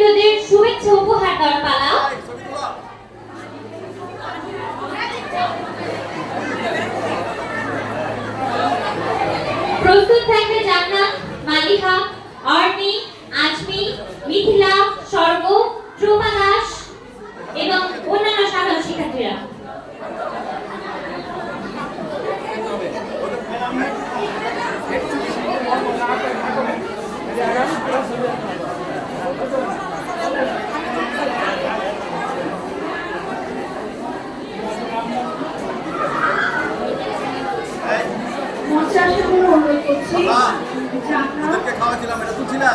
অতিথিবৃন্দদের শুভেচ্ছা উপহার দেওয়ার পালা। প্রস্তুত থাকবে জান্নাত, মালিহা, অর্নি, আজমি, মিথিলা, স্বর্গ, ট্রুপা দাস এবং অন্যান্য সাধারণ শিক্ষার্থীরা। খাওয়াছিলাম এটা তুলছি না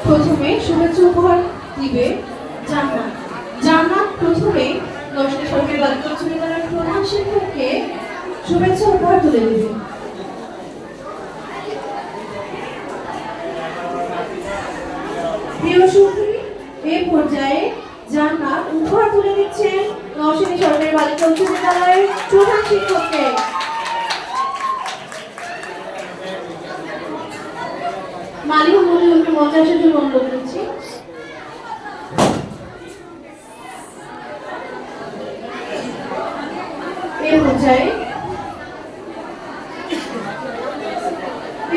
প্রথমে শুভেচ্ছা উপহার দিবে জান্নাত। জান্নাত প্রথমে নষ্ট সরকারি বালিকা উচ্চ বিদ্যালয়ের প্রধান শিক্ষককে শুভেচ্ছা উপহার তুলে দেবে। প্রিয় সুধী, এই পর্যায়ে জান্নাত উপহার তুলে দিচ্ছেন নরসিংদী সরকারি বালিকা উচ্চ বিদ্যালয়ের প্রধান শিক্ষককে। মালিহা মজুমদারকে মঞ্চে আসার জন্য অনুরোধ করছি।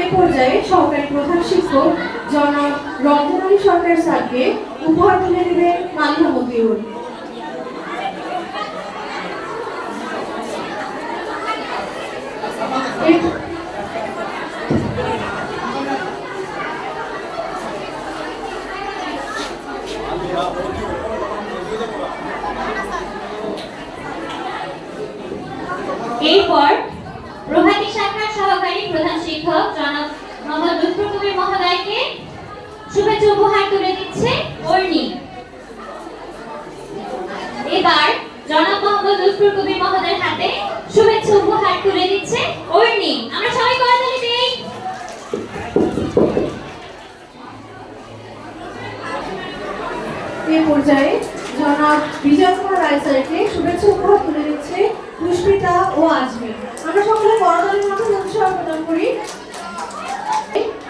এ পর্যায়ে সহকারী প্রধান শিক্ষক জনাব রঞ্জনালী সরকার স্যারকে উপহার তুলে দেবেন মালিহা মজুমদার। এরপর প্রভাতী শাখার সহকারী প্রধান শিক্ষক জনাব মোহাম্মদ লুৎফর কবির মহোদয়কে শুভেচ্ছা উপহার তুলে দিচ্ছে অর্নি। এবার জনাব মোহাম্মদ লুৎফর কবির মহোদয়ের হাতে শুভেচ্ছা উপহার তুলে দিচ্ছে অর্নি। আমরা সবাই করতালি দেই। এই পর্যায়ে জনাব বিজয় কুমার রায় স্যারকে শুভেচ্ছা উপহার তুলে দিচ্ছে পুষ্পিতা ও আজমি। আমরা সকলে করতালির মাধ্যমে উৎসাহ প্রদান করি।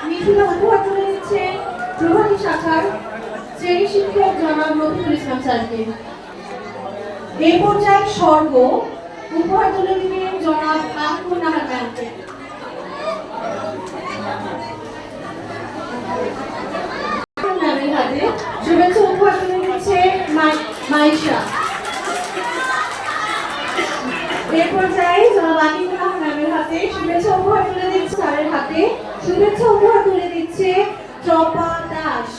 মিথিলা উপহার তুলে দিচ্ছে প্রভাতী শাখার শ্রেণী শিক্ষক জনাব রফিকুল ইসলাম স্যারকে। এই পর্যায়ে স্বর্গ উপহার তুলে দিবেন জনাব আহমদ নাহার ম্যামকে। ম্যামের হাতে শুভেচ্ছা উপহার তুলে দিচ্ছে মাইশা। এই পর্যায়ে জনাব আনিকুল্লাহ ম্যামের হাতে শুভেচ্ছা উপহার তুলে দিচ্ছে স্যারের হাতে শুভেচ্ছা উপহার তুলে দিচ্ছে ট্রপা দাস।